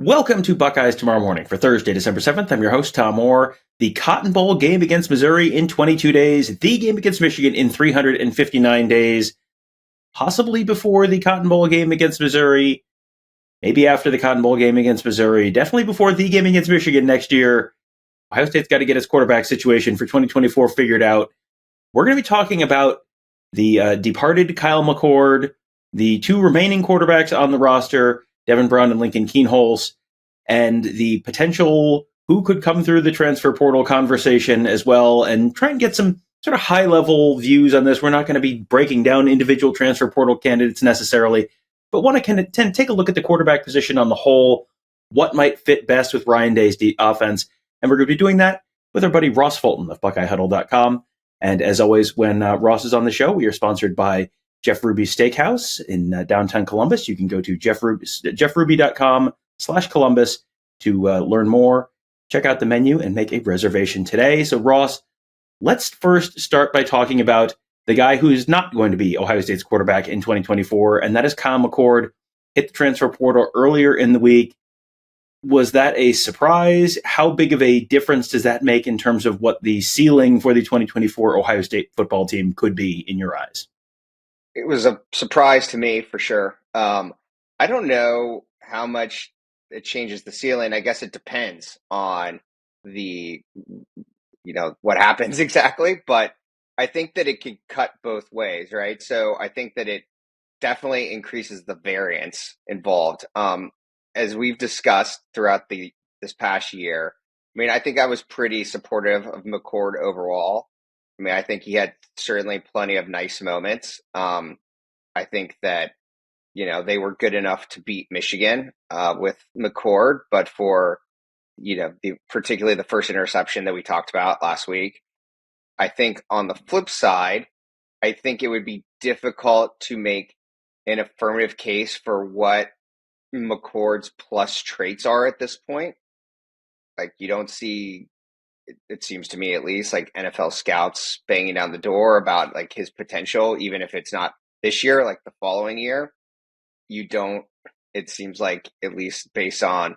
Welcome to Buckeyes Tomorrow Morning for Thursday, December 7th. I'm your host, Tom Orr. The Cotton Bowl game against Missouri in 22 days, the game against Michigan in 359 days, possibly before the Cotton Bowl game against Missouri, maybe after the Cotton Bowl game against Missouri, definitely before the game against Michigan next year. Ohio State's got to get its quarterback situation for 2024 figured out. We're going to be talking about the departed Kyle McCord, the two remaining quarterbacks on the roster, Devin, Brown and Kienholz, and the potential who could come through the transfer portal conversation as well, and try and get some sort of high-level views on this. We're not going to be breaking down individual transfer portal candidates necessarily, but want to take a look at the quarterback position on the whole, what might fit best with Ryan Day's offense. And we're going to be doing that with our buddy Ross Fulton of BuckeyeHuddle.com. And as always, when Ross is on the show, we are sponsored by Jeff Ruby's Steakhouse in downtown Columbus. You can go to jeffruby.com/Columbus to learn more, check out the menu, and make a reservation today. So, Ross, let's first start by talking about the guy who's not going to be Ohio State's quarterback in 2024, and that is Kyle McCord. Hit the transfer portal earlier in the week. Was that a surprise? How big of a difference does that make in terms of what the ceiling for the 2024 Ohio State football team could be in your eyes? It was a surprise to me for sure. I don't know how much it changes the ceiling. I guess it depends on what happens exactly. But I think that it could cut both ways, right? So I think that it definitely increases the variance involved. As we've discussed throughout this past year, I mean, I think I was pretty supportive of McCord overall. I mean, I think he had certainly plenty of nice moments. I think that, they were good enough to beat Michigan with McCord, but for, particularly the first interception that we talked about last week, I think on the flip side, I think it would be difficult to make an affirmative case for what McCord's plus traits are at this point. Like, you don't see, it seems to me at least, like NFL scouts banging down the door about like his potential, even if it's not this year, like the following year. It seems like, at least based on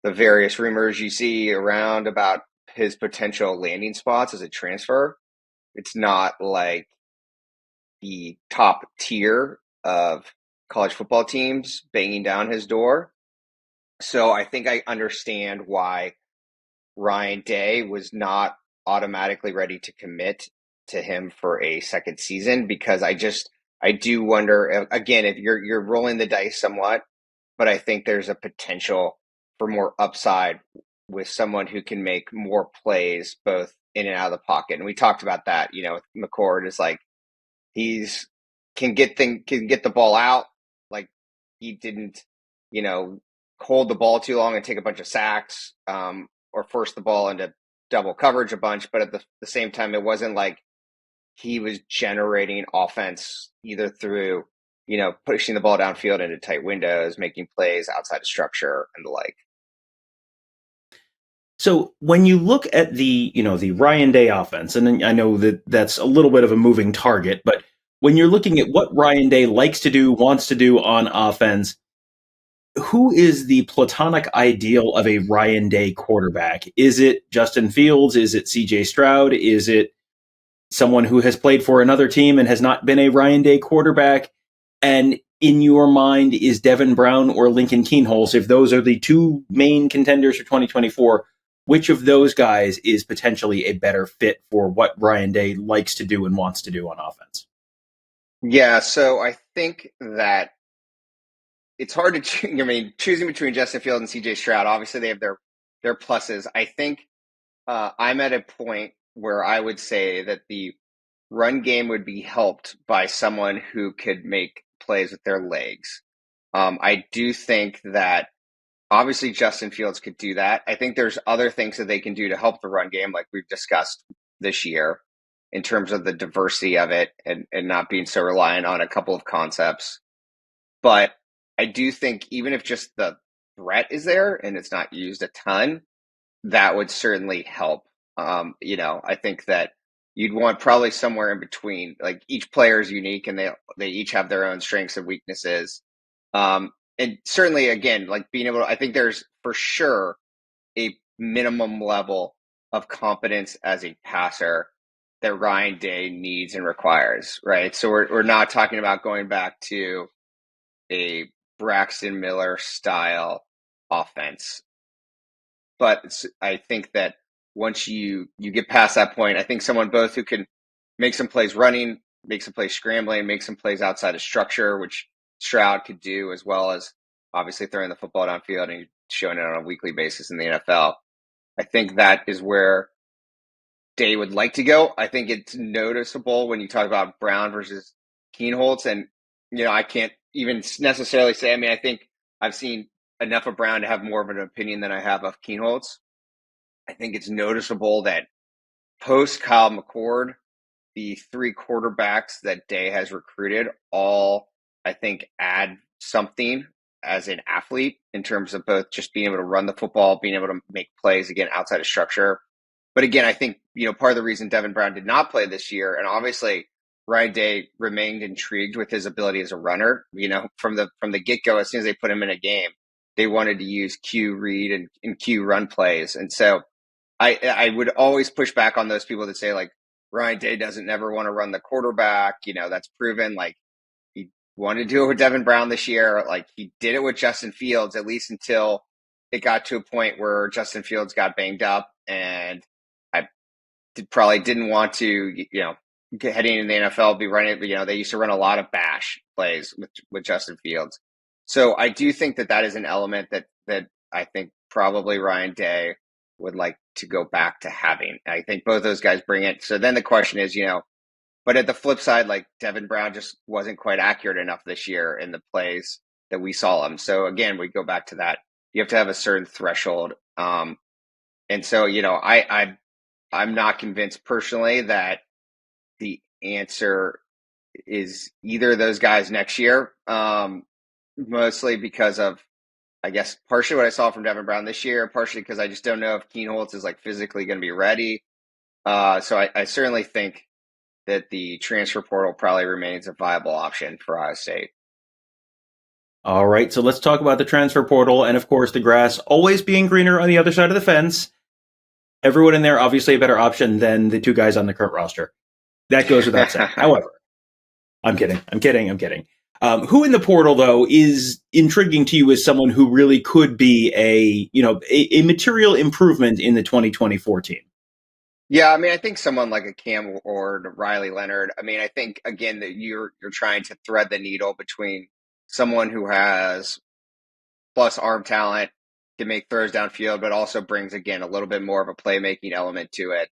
the various rumors you see around about his potential landing spots as a transfer, it's not like the top tier of college football teams banging down his door. So I think I understand why Ryan Day was not automatically ready to commit to him for a second season, because I do wonder, again, if you're rolling the dice somewhat, but I think there's a potential for more upside with someone who can make more plays both in and out of the pocket. And we talked about that, McCord is like, can get the ball out. Like, he didn't, hold the ball too long and take a bunch of sacks, or force the ball into double coverage a bunch. But at the same time, it wasn't like he was generating offense either through, pushing the ball downfield into tight windows, making plays outside of structure and the like. So when you look at the Ryan Day offense, and I know that that's a little bit of a moving target, but when you're looking at what Ryan Day likes to do, wants to do on offense, who is the platonic ideal of a Ryan Day quarterback? Is it Justin Fields? Is it CJ Stroud? Is it someone who has played for another team and has not been a Ryan Day quarterback? And in your mind, is Devin Brown or Lincoln Kienholz, if those are the two main contenders for 2024, which of those guys is potentially a better fit for what Ryan Day likes to do and wants to do on offense? Yeah, so I think that it's hard to choose. I mean, choosing between Justin Fields and CJ Stroud, obviously they have their pluses. I think I'm at a point where I would say that the run game would be helped by someone who could make plays with their legs. I do think that obviously Justin Fields could do that. I think there's other things that they can do to help the run game, like we've discussed this year, in terms of the diversity of it and not being so reliant on a couple of concepts. But I do think even if just the threat is there and it's not used a ton, that would certainly help. I think that you'd want probably somewhere in between. Like, each player is unique and they each have their own strengths and weaknesses. and certainly again, like being able to, I think there's for sure a minimum level of competence as a passer that Ryan Day needs and requires, right? So we're not talking about going back to a Braxton Miller style offense. But I think that once you get past that point, I think someone both who can make some plays running, make some plays scrambling, make some plays outside of structure, which Stroud could do, as well as obviously throwing the football downfield and showing it on a weekly basis in the NFL. I think that is where Day would like to go. I think it's noticeable when you talk about Brown versus Kienholz, and I can't even necessarily say. I mean, I think I've seen enough of Brown to have more of an opinion than I have of Kienholz. I think it's noticeable that post Kyle McCord, the 3 quarterbacks that Day has recruited all, I think, add something as an athlete in terms of both just being able to run the football, being able to make plays, again, outside of structure. But again, I think, part of the reason Devin Brown did not play this year, and obviously Ryan Day remained intrigued with his ability as a runner, from the get-go, as soon as they put him in a game, they wanted to use Q read and Q run plays. And so I would always push back on those people that say, like, Ryan Day doesn't never want to run the quarterback. That's proven. Like, he wanted to do it with Devin Brown this year. Like, he did it with Justin Fields, at least until it got to a point where Justin Fields got banged up, and I probably didn't want to, heading into the NFL, be running, they used to run a lot of bash plays with Justin Fields. So I do think that is an element that I think probably Ryan Day would like to go back to having. I think both those guys bring it. So then the question is, but at the flip side, like, Devin Brown just wasn't quite accurate enough this year in the plays that we saw him. So again, we go back to that. You have to have a certain threshold. And so, I'm not convinced personally that the answer is either of those guys next year. Mostly because of, I guess, partially what I saw from Devin Brown this year, partially because I just don't know if Kienholz is, like, physically going to be ready. So I certainly think that the transfer portal probably remains a viable option for Ohio State. All right, so let's talk about the transfer portal, and of course the grass always being greener on the other side of the fence. Everyone in there obviously a better option than the 2 guys on the current roster. That goes without saying. However, I'm kidding. Who in the portal, though, is intriguing to you as someone who really could be a material improvement in the 2024 team? Yeah, I mean, I think someone like a Cam or Riley Leonard. I mean, I think, again, that you're trying to thread the needle between someone who has plus arm talent, can make throws downfield, but also brings, again, a little bit more of a playmaking element to it.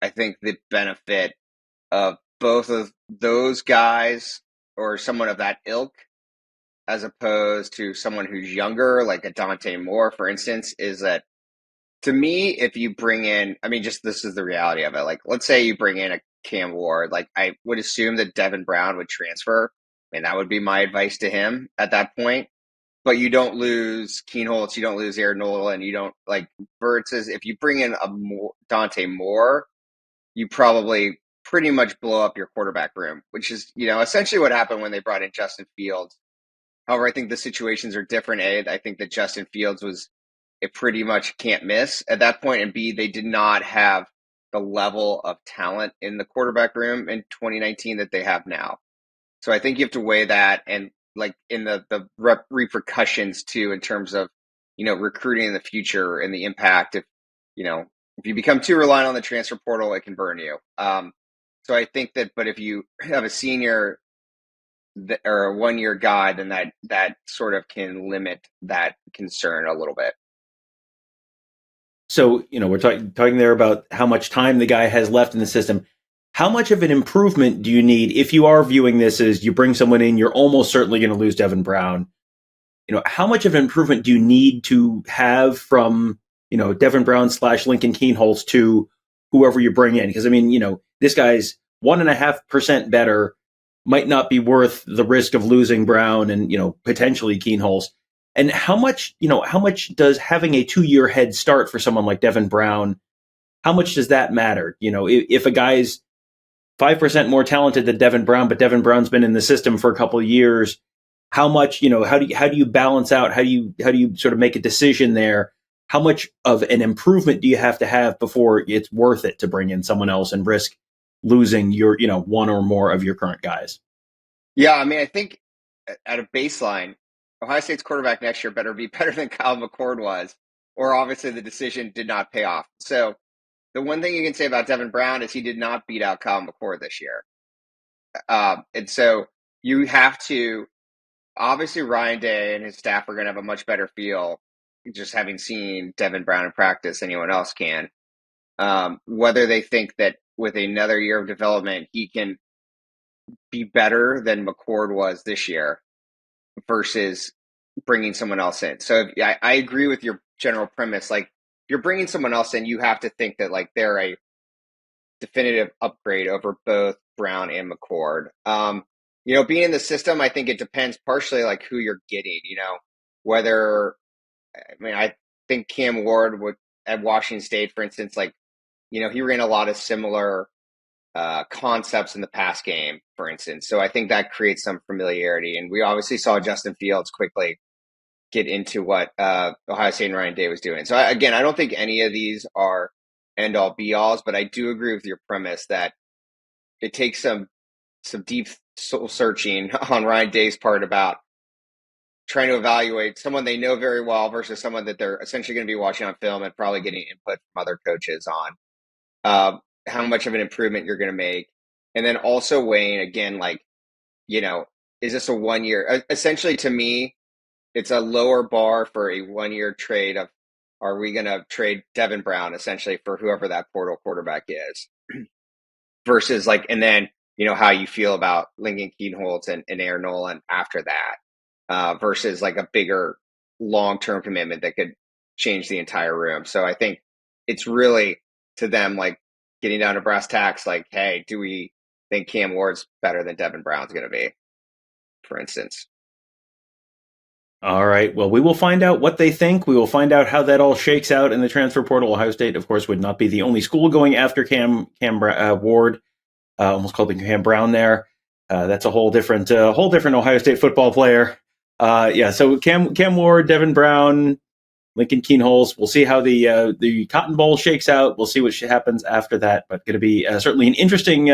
I think the benefit of both of those guys, or someone of that ilk, as opposed to someone who's younger, like a Dante Moore, for instance, is that, to me, if you bring in, I mean, just this is the reality of it. Like, let's say you bring in a Cam Ward, like, I would assume that Devin Brown would transfer, and that would be my advice to him at that point. But you don't lose Kienholz, you don't lose Air Noland, you don't, like, versus if you bring in Dante Moore, you probably pretty much blow up your quarterback room, which is, essentially what happened when they brought in Justin Fields. However, I think the situations are different. A, I think that Justin Fields was a pretty much can't miss at that point, and B, they did not have the level of talent in the quarterback room in 2019 that they have now. So I think you have to weigh that, and, like, in the repercussions too, in terms of, recruiting in the future and the impact. If you become too reliant on the transfer portal, it can burn you. So I think that, but if you have a senior or a 1-year guy, then that sort of can limit that concern a little bit. So, we're talking there about how much time the guy has left in the system. How much of an improvement do you need if you are viewing this as you bring someone in, you're almost certainly going to lose Devin Brown? How much of an improvement do you need to have from, Devin Brown / Lincoln Kienholz to whoever you bring in? Because, I mean, this guy's 1.5% better might not be worth the risk of losing Brown and, potentially Kienholz. And how much does having a 2-year head start for someone like Devin Brown, how much does that matter? If a guy's 5% more talented than Devin Brown, but Devin Brown's been in the system for a couple of years, how much, how do you balance out? How do you sort of make a decision there? How much of an improvement do you have to have before it's worth it to bring in someone else and risk losing your, one or more of your current guys? Yeah, I mean, I think at a baseline, Ohio State's quarterback next year better be better than Kyle McCord was, or obviously the decision did not pay off. So the one thing you can say about Devin Brown is he did not beat out Kyle McCord this year. And so you have to, obviously Ryan Day and his staff are going to have a much better feel just having seen Devin Brown in practice than anyone else can. Whether they think that with another year of development, he can be better than McCord was this year versus bringing someone else in. So I agree with your general premise. Like, if you're bringing someone else in, you have to think that like they're a definitive upgrade over both Brown and McCord. Being in the system, I think it depends partially like who you're getting, whether, I think Cam Ward would at Washington State, for instance, like, he ran a lot of similar concepts in the pass game, for instance. So I think that creates some familiarity. And we obviously saw Justin Fields quickly get into what Ohio State and Ryan Day was doing. So I don't think any of these are end all be alls, but I do agree with your premise that it takes some deep soul searching on Ryan Day's part about trying to evaluate someone they know very well versus someone that they're essentially going to be watching on film and probably getting input from other coaches on how much of an improvement you're going to make. And then also weighing again, like, is this a 1 year? Essentially, to me, it's a lower bar for a 1 year trade of, are we going to trade Devin Brown essentially for whoever that portal quarterback is versus like, and then, how you feel about Lincoln Kienholz and Air Noland after that versus like a bigger long-term commitment that could change the entire room. So I think it's really to them, like, getting down to brass tacks, like, hey, do we think Cam Ward's better than Devin Brown's going to be, for instance? All right. Well, we will find out what they think. We will find out how that all shakes out in the transfer portal. Ohio State, of course, would not be the only school going after Cam Ward. Almost called him Cam Brown there. That's a whole different Ohio State football player. So Cam Ward, Devin Brown, Lincoln Kienholz. We'll see how the Cotton Bowl shakes out. We'll see what happens after that. But going to be certainly an interesting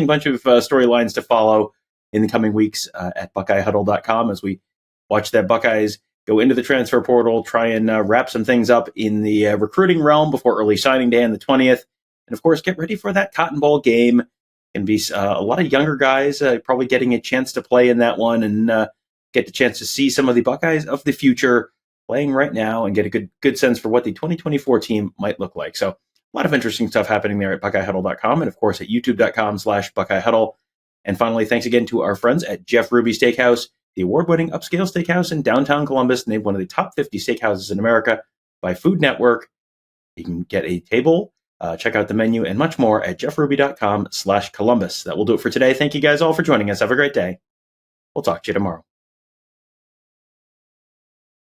bunch of storylines to follow in the coming weeks at BuckeyeHuddle.com as we watch the Buckeyes go into the transfer portal, try and wrap some things up in the recruiting realm before early signing day on the 20th. And, of course, get ready for that Cotton Bowl game. Can be a lot of younger guys probably getting a chance to play in that one and get the chance to see some of the Buckeyes of the future playing right now and get a good sense for what the 2024 team might look like. So a lot of interesting stuff happening there at BuckeyeHuddle.com and, of course, at YouTube.com/BuckeyeHuddle. And finally, thanks again to our friends at Jeff Ruby Steakhouse, the award-winning upscale steakhouse in downtown Columbus, named one of the top 50 steakhouses in America by Food Network. You can get a table, check out the menu, and much more at jeffruby.com/Columbus. That will do it for today. Thank you guys all for joining us. Have a great day. We'll talk to you tomorrow.